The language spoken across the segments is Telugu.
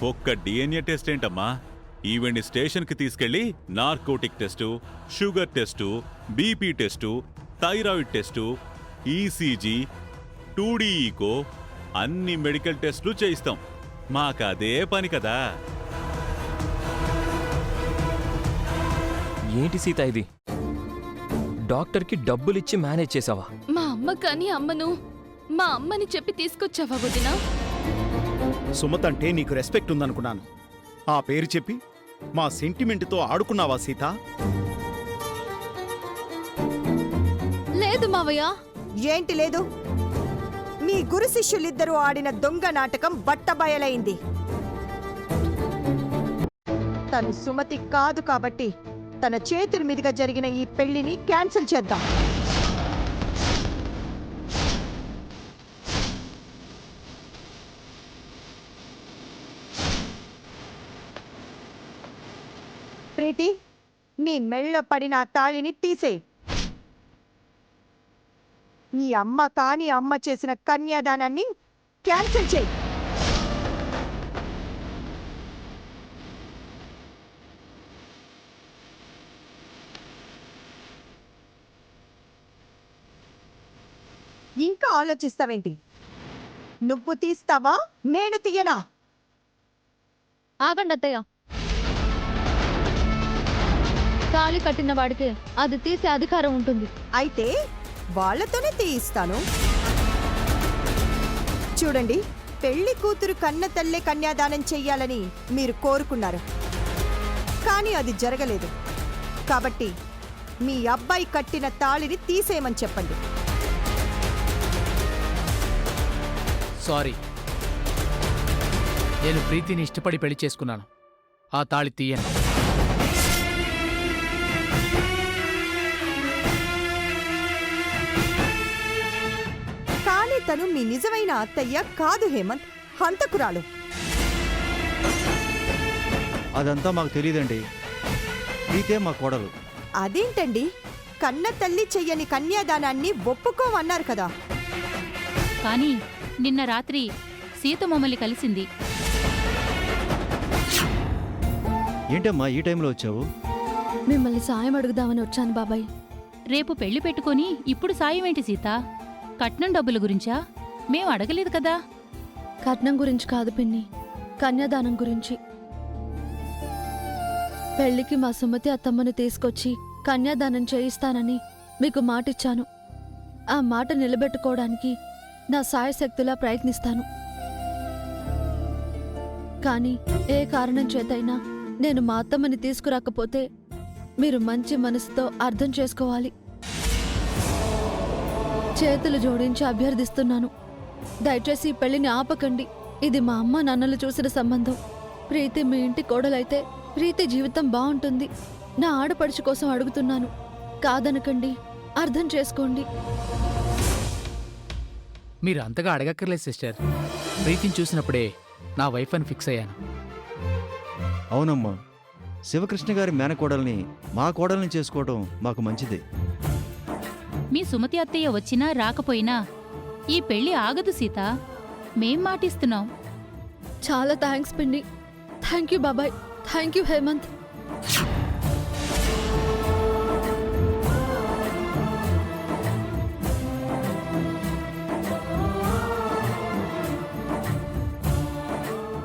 ఒక్క డిఎన్ఏ టెస్ట్ ఏంటమ్మా? ఈవెంట్ స్టేషన్కి తీసుకెళ్లి narcotic test, sugar test, BP test, thyroid test, ECG, 2D echo అన్ని మెడికల్ టెస్టులు చేయిస్తాం. మాకదే పని కదా. ఏంటి సీత ఇది? డాక్టర్కి డబ్బులిచ్చి మేనేజ్ చేసావా? మా అమ్మ కానీ అమ్మను మా అమ్మని చెప్పి తీసుకొచ్చావా వదినా? సుమత్ అంటే నీకు రెస్పెక్ట్ ఉందనుకున్నాను. ఆ పేరు చెప్పి మా సెంటిమెంట్తో ఆడుకున్నావా సీత? లేదు మావయ్య. ఏంటి లేదు? మీ గురు శిష్యులిద్దరూ ఆడిన దొంగ నాటకం బట్టబయలైంది. తను సుమతి కాదు కాబట్టి తన చేతుల మీదుగా జరిగిన ఈ పెళ్లిని క్యాన్సిల్ చేద్దాం. ప్రీతి, నీ మెళ్ళ పడిన తాళిని తీసేయి. నీ అమ్మ కాని అమ్మ చేసిన కన్యాదానాన్ని క్యాన్సిల్ చేయి. ఇంకా ఆలోచిస్తావేంటి? నువ్వు తీస్తావా, నేను తీయనా? ఆగండి అత్తయ్య. తాళి కట్టిన వాడికి అది తీసే అధికారం ఉంటుంది. అయితే వాళ్లతోనే తీయిస్తాను. చూడండి, పెళ్లి కూతురు కన్న తల్లే కన్యాదానం చెయ్యాలని మీరు కోరుకున్నారు, కానీ అది జరగలేదు. కాబట్టి మీ అబ్బాయి కట్టిన తాళిని తీసేయమని చెప్పండి. సారీ, నేను ప్రీతిని ఇష్టపడి పెళ్లి చేసుకున్నాను. ఆ తాళి తీయను. కానీ తను మీ నిజమైన అత్తయ్య కాదు హేమంత్, హంతకురాలు. అదంతా మాకు తెలియదండి. ప్రీతే మా కోడలు. అదేంటండి, కన్న తల్లి చెయ్యని కన్యాదానాన్ని ఒప్పుకోమన్నారు కదా. కానీ నిన్న రాత్రి సీత మమ్మల్ని కలిసింది. ఏంటమ్మా ఈ టైంలో వచ్చావు? మిమ్మల్ని సాయం అడుగుదామని వచ్చాను బాబాయ్. రేపు పెళ్లి పెట్టుకొని ఇప్పుడు సాయం ఏంటి సీత? కట్నం డబ్బుల గురించా? మేం అడగలేదు కదా. కట్నం గురించి కాదు పిన్ని, కన్యాదానం గురించి. పెళ్లికి మా సుమతి అత్తమ్మను తీసుకొచ్చి కన్యాదానం చేయిస్తానని మీకు మాటిచ్చాను. ఆ మాట నిలబెట్టుకోవడానికి నా సాయశక్తులా ప్రయత్నిస్తాను. కానీ ఏ కారణం చేతైనా నేను మా అత్తమ్మని తీసుకురాకపోతే మీరు మంచి మనసుతో అర్థం చేసుకోవాలి. చేతులు జోడించి అభ్యర్థిస్తున్నాను, దయచేసి ఈ పెళ్లిని ఆపకండి. ఇది మా అమ్మ నాన్నలు చూసిన సంబంధం. ప్రీతి మీ ఇంటి కోడలైతే ప్రీతి జీవితం బాగుంటుంది. నా ఆడపడుచు కోసం అడుగుతున్నాను, కాదనకండి, అర్థం చేసుకోండి. మీరు అంతగా అడగక్కర్లేదు సిస్టర్. ప్రీతిని చూసినప్పుడే నా వైఫ్ అని ఫిక్స్ అయ్యాను. అవునమ్మా, శివకృష్ణ గారి మేనకోడల్ని మా కోడల్ని చేసుకోవడం మాకు మంచిదే. మీ సుమతి అత్తయ్య వచ్చినా రాకపోయినా ఈ పెళ్లి ఆగదు సీత. మేం మాటిస్తున్నాం. చాలా థ్యాంక్స్ పిన్ని. థ్యాంక్ యూ బాబాయ్. Thank you Hemanth.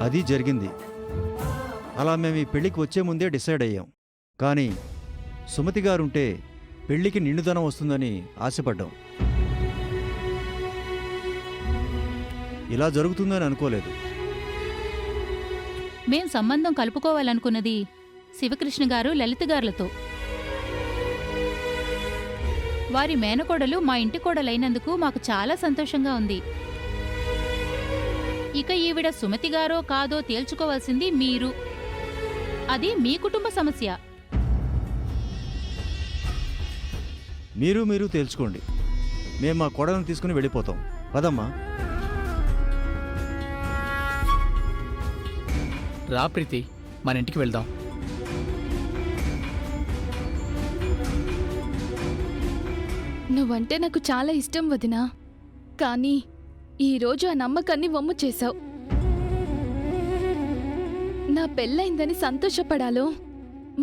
అది జరిగింది. అలా మేము ఈ పెళ్లికి వచ్చే ముందే డిసైడ్ అయ్యాం. కానీ సుమతి గారుంటే పెళ్లికి నిండుదనం వస్తుందని ఆశపడ్డాం. ఇలా జరుగుతుందని అనుకోలేదు. మేం సంబంధం కలుపుకోవాలనుకున్నది శివకృష్ణ గారు లలిత గారులతో. వారి మేనకోడలు మా ఇంటి కోడలైనందుకు మాకు చాలా సంతోషంగా ఉంది. ఇక ఈవిడ సుమతి గారో కాదో తేల్చుకోవాల్సింది మీరు. అది మీ కుటుంబ సమస్య. మీరు తేల్చుకోండి. మేము మా కోడలను తీసుకుని వెళ్ళిపోతాం. పదమ్మా. రా ప్రీతి, మన ఇంటికి వెళ్దాం. నువ్వంటే నాకు చాలా ఇష్టం వదినా, కానీ ఈరోజు ఆ నమ్మకాన్ని వమ్ము చేశావు. నా పెళ్ళైందని సంతోషపడాలో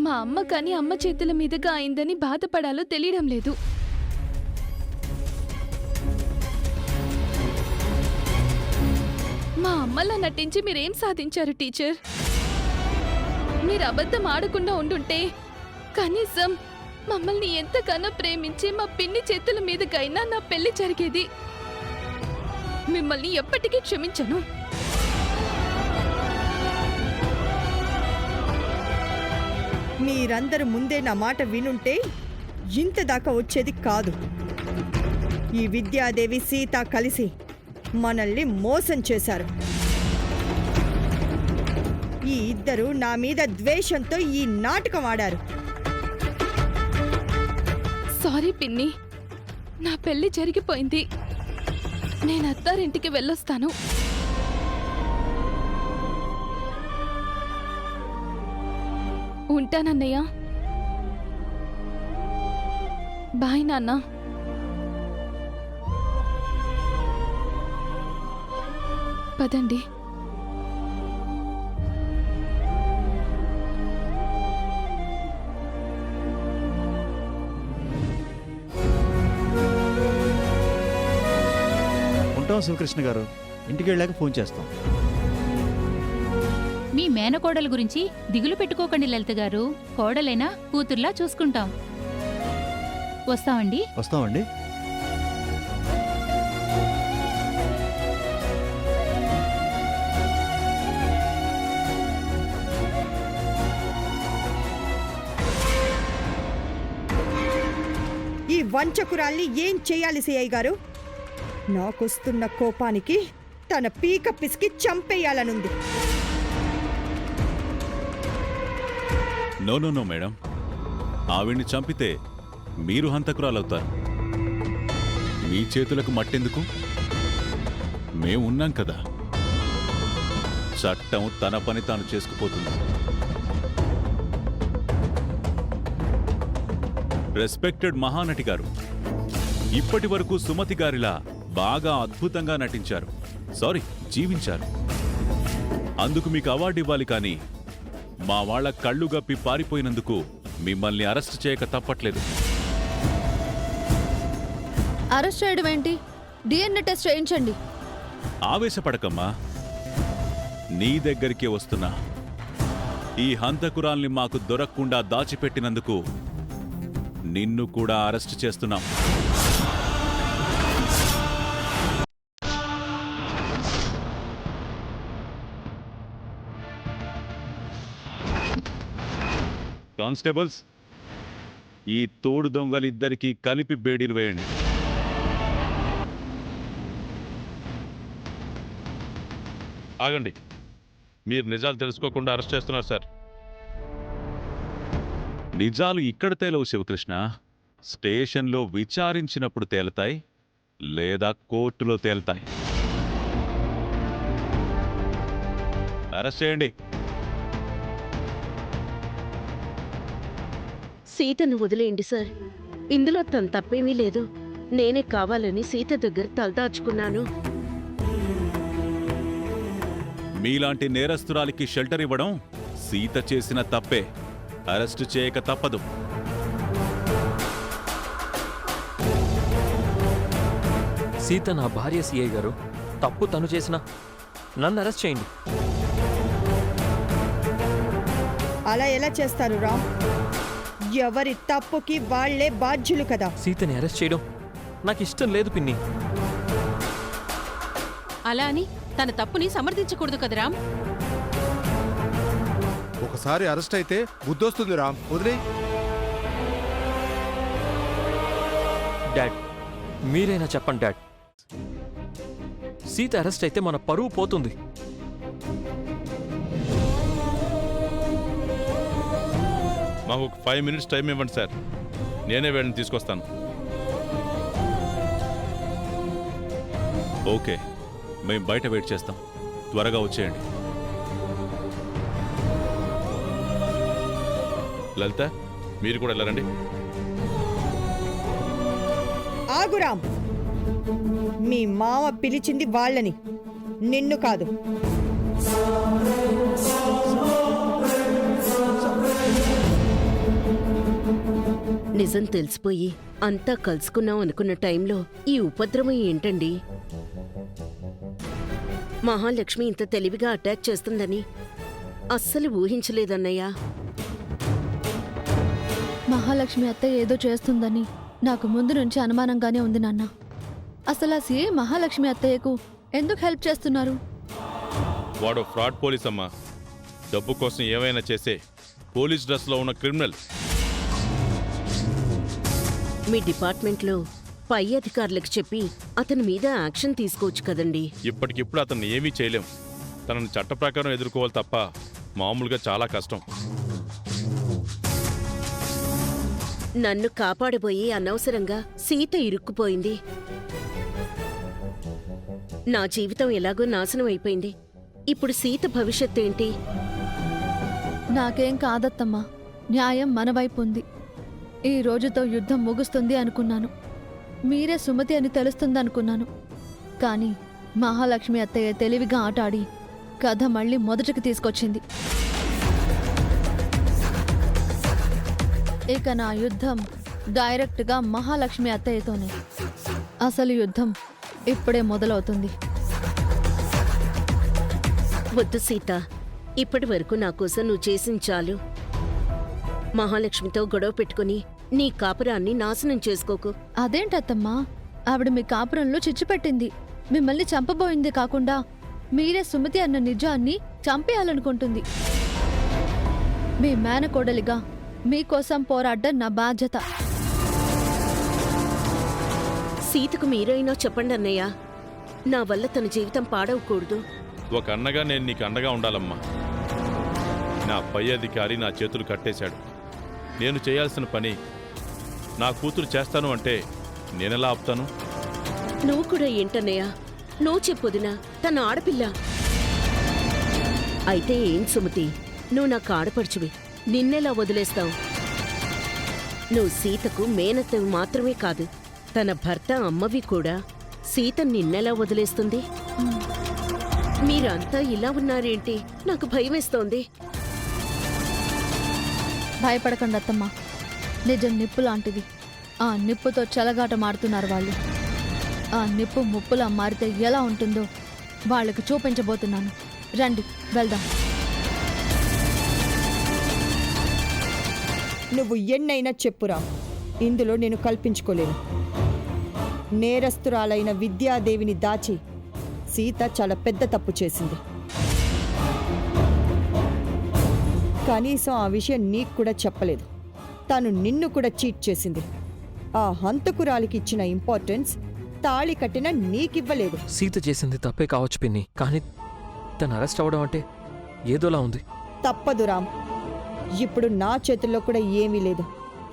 మా అమ్మ కానీ అమ్మ చేతుల మీదుగా అయిందని బాధపడాలో తెలియడం లేదు. మా అమ్మలా నటించి మీరేం సాధించారు టీచర్? మీరు అబద్ధం ఆడకుండా ఉండుంటే కనీసం మమ్మల్ని ఎంతగానో ప్రేమించి మా పిన్ని చేతుల మీదుగైనా నా పెళ్లి జరిగేది. మిమ్మల్ని ఎప్పటికీ క్షమించను. మీరందరూ ముందే నా మాట వినుంటే ఇంత దాకా వచ్చేది కాదు. ఈ విద్యాదేవి సీత కలిసి మనల్ని మోసం చేశారు. ఈ ఇద్దరు నా మీద ద్వేషంతో ఈ నాటకం ఆడారు. సారీ పిన్ని, నా పెళ్లి జరిగిపోయింది. నేను అత్తారింటికి వెళ్ళొస్తాను. ఉంటానన్నయ్య. బాయ్ నాన్న. పదండి. ఉంటాం శివకృష్ణ గారు, ఇంటికి వెళ్ళాక ఫోన్ చేస్తాం. మీ మేనకోడల గురించి దిగులు పెట్టుకోకండి లలిత గారు. కోడలైనా కూతుర్లా చూసుకుంటాం. వస్తామండి. వస్తామండి. ఈ వంచకురాల్ని ఏం చేయాలి సిఐ గారు? నాకొస్తున్న కోపానికి తన పీక పిసికి చంపేయాలనుంది. నో నో నో మేడం, ఆవిడ్ని చంపితే మీరు హంతకురాలవుతారు. మీ చేతులకు మట్టెందుకు? మేమున్నాం కదా. చట్టం తన పని తాను చేసుకుపోతుంది. రెస్పెక్టెడ్ మహానటి గారు, ఇప్పటి వరకు సుమతి గారిలా బాగా అద్భుతంగా నటించారు. సారీ, జీవించారు. అందుకు మీకు అవార్డు ఇవ్వాలి. కానీ మా వాళ్ళ కళ్ళు గప్పి పారిపోయినందుకు మిమ్మల్ని అరెస్ట్ చేయక తప్పట్లేదు. అరెస్ట్ చేయడం ఏంటి? డిఎన్ఏ టెస్ట్ చేయించండి. ఆవేశపడకమ్మా. నీ దగ్గరికే వస్తున్నా. ఈ హంతకురాల్ని మాకు దొరకకుండా దాచిపెట్టినందుకు నిన్ను కూడా అరెస్ట్ చేస్తున్నాం. కానిస్టేబుల్స్, ఈ తోడు దొంగలిద్దరికీ కలిపి బేడీలు వేయండి. ఆగండి, మీరు నిజాలు తెలుసుకోకుండా అరెస్ట్ చేస్తున్నారు సార్. నిజాలు ఇక్కడ తేలవు శివకృష్ణ. స్టేషన్లో విచారించినప్పుడు తేలుతాయి, లేదా కోర్టులో తేలుతాయి. అరెస్ట్ చేయండి. సీతను వదిలేయండి సార్. ఇందులో తన తప్పేమీ లేదు. నేనే కావాలని సీత దగ్గర తలదాచుకున్నాను. మీలాంటి నేరస్తురాలికి షెల్టర్ ఇవ్వడం సీత చేసిన తప్పే. అరెస్టు చేయక తప్పదు. సీత నా భార్య సిఐ గారు. తప్పు తను చేసిన నన్ను అరెస్ట్ చేయండి. అలా ఎలా చేస్తారు రామ్? ఎవరి తప్పుకి వాళ్లే బాధ్యులు కదా. సీతని అరెస్ట్ చేయడం నాకు ఇష్టం లేదు పిన్ని. అలా అని తన తప్పుని సమర్థించకూడదు కదా రామ్. ఒకసారి అరెస్ట్ అయితే బుద్ధొస్తుంది రామ్, వదిలే. డాడ్, మీరైనా చెప్పండి డాడ్. సీత అరెస్ట్ అయితే మన పరువు పోతుంది. మాకు ఒక 5 minutes టైం ఇవ్వండి సార్. నేనే వీళ్ళని తీసుకొస్తాను. ఓకే, మేం బయట వెయిట్ చేస్తాం. త్వరగా వచ్చేయండి. లలిత, మీరు కూడా వెళ్ళరండి. ఆగురామ్, మీ మామ పిలిచింది వాళ్ళని, నిన్ను కాదు. నిజం తెలిసిపోయి అంతా కలుసుకున్నాం అనుకున్న టైంలో ఈ ఉపద్రవం ఏంటండి? మహాలక్ష్మి ఇంత తెలివిగా అటాక్ చేస్తుందని అస్సలు ఊహించలేదన్నయ్యా. మహాలక్ష్మి అత్తయ్య ఏదో చేస్తుందని నాకు ముందు నుంచి అనుమానంగానే ఉంది నాన్న. అసలు ఆ సీఏ మహాలక్ష్మి అత్తయ్యకు ఎందుకు హెల్ప్ చేస్తున్నారు? వాడు ఫ్రాడ్ పోలీస్ అమ్మా. డబ్బు కోసం ఏమైనా చేసే పోలీస్ డ్రెస్లో ఉన్న క్రిమినల్. మీ డిపార్ట్మెంట్లో పై అధికారులకు చెప్పి అతని మీద యాక్షన్ తీసుకోవచ్చు కదండి. ఇప్పటికిప్పుడు అతన్ని ఏమీ చేయలేం. తనని చట్ట ప్రకారం ఎదుర్కోవాలి తప్ప మామూలుగా చాలా కష్టం. నన్ను కాపాడబోయి అనవసరంగా సీత ఇరుక్కుపోయింది. నా జీవితం ఎలాగో నాశనం అయిపోయింది. ఇప్పుడు సీత భవిష్యత్ ఏంటి? నాకేం కాదత్తమ్మా, న్యాయం మన వైపు ఉంది. ఈ రోజుతో యుద్ధం ముగుస్తుంది అనుకున్నాను. మీరే సుమతి అని తెలుస్తుందనుకున్నాను. కానీ మహాలక్ష్మి అత్తయ్య తెలివిగా ఆటాడి కథ మళ్ళీ మొదటికి తీసుకొచ్చింది. ఇక నా యుద్ధం డైరెక్ట్గా మహాలక్ష్మి అత్తయ్యతోనే. అసలు యుద్ధం ఇప్పుడే మొదలవుతుంది. వద్దు సీత, ఇప్పటి వరకు నా కోసం నువ్వు చేసిన చాలు. మహాలక్ష్మితో గొడవ పెట్టుకుని నీ కాపురాన్ని నాశనం చేసుకోకు. అదేంటత్తమ్మా, ఆవిడ మీ కాపురంలో చిచ్చు పెట్టింది. మిమ్మల్ని చంపబోయింది కాకుండా మీరే సుమతి అన్న నిజాన్ని చంపేయాలనుకుంటుంది. మీ మేనకోడలిగా మీకోసం పోరాడ్డం నా బాధ్యత. సీతకు మీరైనా చెప్పండి అన్నయ్య, నా వల్ల తన జీవితం పాడవకూడదు. ఒక అన్నగా నేను నీకు అండగా ఉండాలమ్మా. నా పై అధికారి నా చేతులు కట్టేశాడు. నేను చేయాల్సిన పని నా కూతురు చేస్తాను అంటే నేనెలా ఆపుతాను? నువ్వు కూడా ఏంటన్నయ్య? నువ్వు చెప్పొదినా, తన ఆడపిల్ల. అయితే ఏం సుమతి, నువ్వు నాకు ఆడపడుచువి, నిన్నెలా వదిలేస్తావు? నువ్వు సీతకు మేనత్తవి మాత్రమే కాదు, తన భర్త అమ్మవి కూడా. సీత నిన్నెలా వదిలేస్తుంది? మీరంతా ఇలా ఉన్నారేంటి? నాకు భయమేస్తోంది. భయపడకండి అత్తమ్మా, నిజం నిప్పు లాంటిది. ఆ నిప్పుతో చెలగాట మారుతున్నారు వాళ్ళు. ఆ నిప్పు ముప్పులా మారితే ఎలా ఉంటుందో వాళ్ళకి చూపించబోతున్నాను. రండి వెళ్దాం. నువ్వు ఎన్నైనా చెప్పురా, ఇందులో నేను కల్పించుకోలేను. నేరస్తురాలైన విద్యాదేవిని దాచి సీత చాలా పెద్ద తప్పు చేసింది. కనీసం ఆ విషయం నీకు కూడా చెప్పలేదు. తను నిన్ను కూడా చీట్ చేసింది. ఆ హంతకురాలికి ఇచ్చిన ఇంపార్టెన్స్ తాళి కట్టిన నీకివ్వలేదు. సీత చేసింది తప్పే కావచ్చు పిన్ని, కానీ తను అరెస్ట్ అవ్వడం అంటే ఏదోలా ఉంది. తప్పదు రామ్, ఇప్పుడు నా చేతుల్లో కూడా ఏమీ లేదు.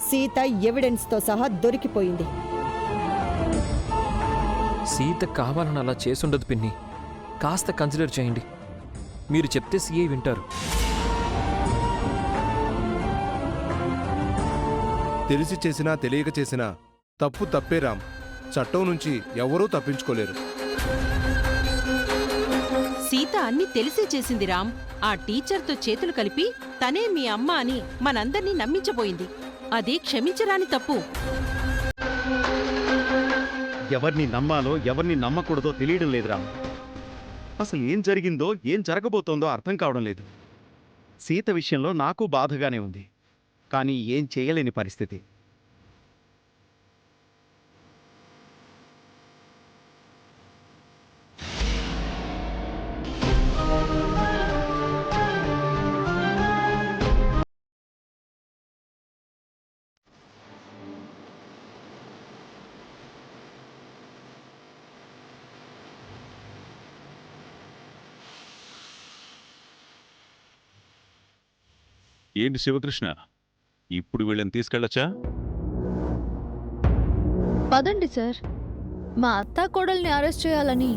సీత ఎవిడెన్స్తో సహా దొరికిపోయింది. సీత కావాలని అలా చేసుండదు పిన్ని. కాస్త కన్సిడర్ చేయండి. మీరు చెప్తే సీఏ వింటారు. తెలిసి చేసినా తెలియక చేసినా తప్పు తప్పే రామ్. చట్టం నుంచి ఎవరూ తప్పించుకోలేరు. సీత అన్ని తెలిసే చేసింది రామ్. ఆ టీచర్తో చేతులు కలిపి తనే మీ అమ్మ అని మనందర్నీ నమ్మించబోయింది. అది క్షమించరాని తప్పు. ఎవరిని నమ్మాలో ఎవరిని నమ్మకూడదో తెలియడం లేదురా. అసలు ఏం జరిగిందో ఏం జరగబోతోందో అర్థం కావడం లేదు. సీత విషయంలో నాకు బాధగానే ఉంది, కానీ ఏం చేయలేని పరిస్థితి. ఏంటి శివకృష్ణ, ఇప్పుడు వీళ్ళని తీసుకెళ్ళొచ్చా? పదండి సార్. మా అత్త కోడల్ని అరెస్ట్ చేయాలని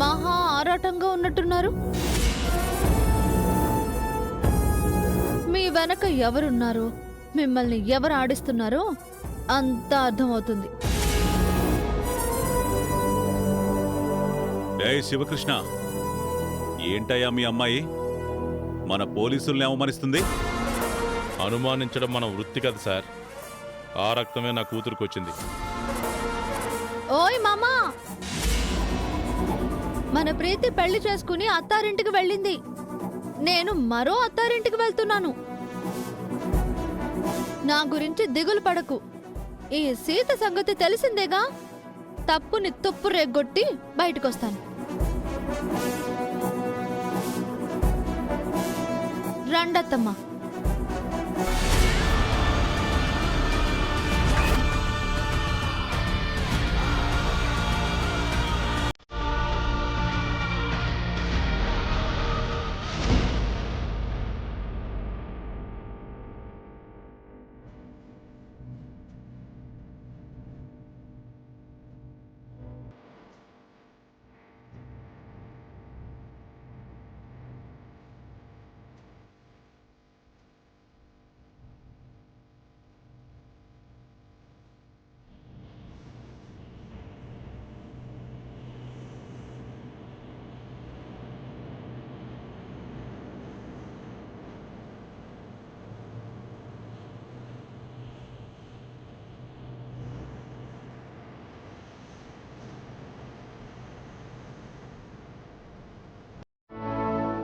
మహా ఆరాటంగా ఉన్నట్టున్నారు. మీ వెనక ఎవరున్నారో, మిమ్మల్ని ఎవరు ఆడిస్తున్నారో అంతా అర్థమవుతుంది. ఏయ్ శివకృష్ణ, ఏంటయ్యా మీ అమ్మాయి మన పోలీసుల్ని అవమానిస్తుంది? అనుమానించడం మన వృత్తి కదా సార్. ఆ రక్తమే నా కూతురుకొచ్చింది. ఓయ్ మామా, మన ప్రీతి పెళ్లి చేసుకుని అత్తారింటికి వెళ్ళింది. నేను మరో అత్తారింటికి వెళ్తున్నాను. నా గురించి దిగులు పడకు. ఈ సీత సంగతి తెలిసిందేగా. తప్పుని తుప్పు రేగొట్టి బయటకొస్తాను. రండత్తమ్మా.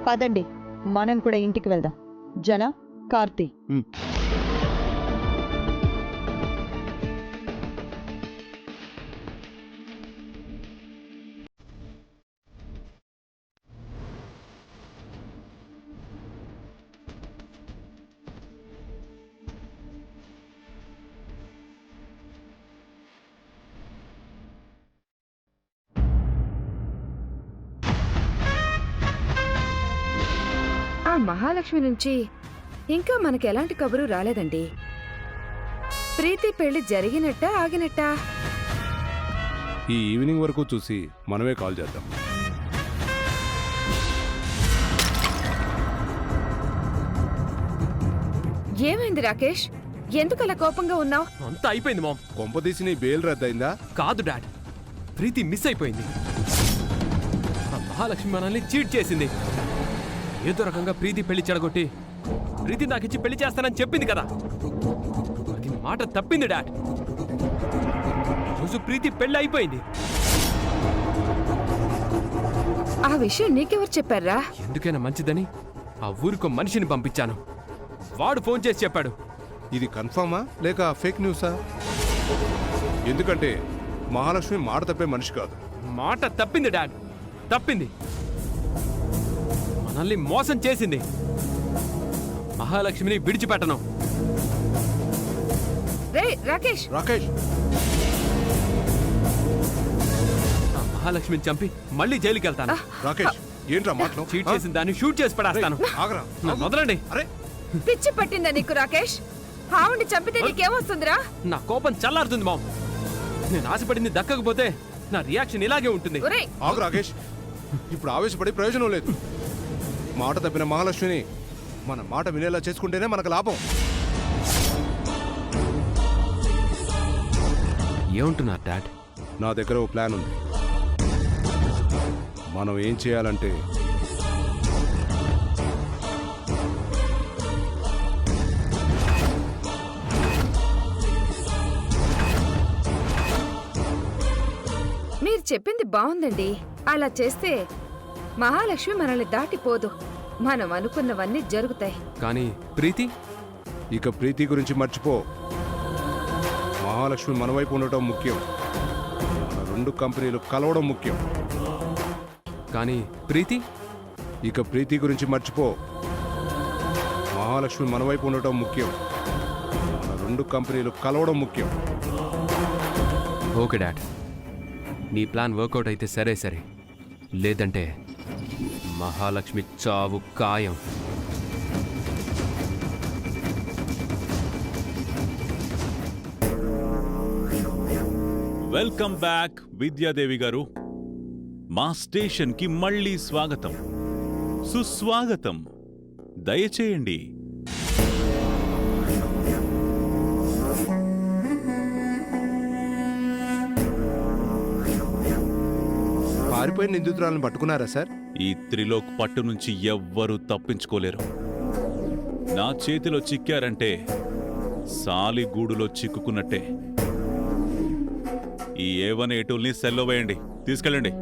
పదండి, మనం కూడా ఇంటికి వెళ్దాం. జన, కార్తీ. మహాలక్ష్మి నుంచి ఇంకా మనకి ఎలాంటి కబురు రాలేదండి. ప్రీతి పెళ్లి జరిగినట్టా ఆగినట్టా? ఈ ఈవినింగ్ వరకు చూసి మనమే కాల్ చేద్దాం. ఏమైంది రాకేష్? ఎందుకు అలా కోపంగా ఉన్నావు? అంతా అయిపోయింది మామ్. కొంపదీసి నీ బెయిల్ రద్దయిందా? కాదు డాడ్, ప్రీతి మిస్ అయిపోయింది. ఆ మహాలక్ష్మి మనల్ని చీట్ చేసింది. ఏదో రకంగా ప్రీతి పెళ్లి చెడగొట్టి ప్రీతి నాకిచ్చి పెళ్లి చేస్తానని చెప్పింది కదా, అది మాట తప్పింది డాడ్. రోజు ప్రీతి పెళ్లి అయిపోయింది. ఆ విషయం నీకెవరు చెప్పారా? ఎందుకైనా మంచిదని ఆ ఊరికో మనిషిని పంపించాను. వాడు ఫోన్ చేసి చెప్పాడు. ఇది కన్ఫర్మా లేక ఫేక్ న్యూసా? ఎందుకంటే మహాలక్ష్మి మాట తప్పే మనిషి కాదు. మాట తప్పింది డాడ్, తప్పింది. మనల్ని మోసం చేసింది. మహాలక్ష్మిని విడిచిపెట్టను. రాకేష్, ఆ మహాలక్ష్మిని చంపి మళ్ళీ జైలుకి వెళ్తాను. రాకేష్, ఏంట్రా మాటలు? చీట్ చేసిన దాన్ని షూట్ చేసి పడేస్తాను. నన్ను వదలండి. పిచ్చి పట్టిందా నీకు రాకేష్? ఆవుని చంపితే నీకేమొస్తుందిరా? నా కోపం చల్లారుతుంది మామ్. నేను ఆశపడింది దక్కకపోతే నా రియాక్షన్ ఇలాగే ఉంటుంది. ఆగు రాకేష్, ఇప్పుడు ఆవేశపడి ప్రయోజనం లేదు. మాట తప్పిన మహాలక్ష్మిని మన మాట వినేలా చేసుకుంటేనే మనకు లాభం. ఏమంటున్నారు డాడ్? నా దగ్గర ఓ ప్లాన్ ఉంది. మనం ఏం చేయాలంటే మీరు చెప్పింది బాగుందండి. అలా చేస్తే మహాలక్ష్మి మనల్ని దాటిపోదు. మనం అనుకున్నవన్నీ జరుగుతాయి. కానీ ప్రీతి? ఇక ప్రీతి గురించి మర్చిపో. మహాలక్ష్మి మన వైపు ఉండటం ముఖ్యం. మన రెండు కంపెనీలు కలవడం ముఖ్యం. కానీ ప్రీతి? ఇక ప్రీతి గురించి మర్చిపో. మహాలక్ష్మి మన వైపు ఉండటం ముఖ్యం. మన రెండు కంపెనీలు కలవడం ముఖ్యం. ఓకే డాడ్, నీ ప్లాన్ వర్కౌట్ అయితే సరే సరే, లేదంటే మహాలక్ష్మి చావు ఖాయం. వెల్కమ్ బ్యాక్ విద్యాదేవి గారు. మా స్టేషన్కి మళ్ళీ స్వాగతం, సుస్వాగతం. దయచేయండి. పారిపోయిన నిందితురాలను పట్టుకున్నారా సార్? ఈ త్రిలోక్ పట్టు నుంచి ఎవ్వరూ తప్పించుకోలేరు. నా చేతిలో చిక్కారంటే సాలిగూడులో చిక్కుకున్నట్టే. ఈ A1 A2ల్ని సెల్లో వేయండి, తీసుకెళ్ళండి.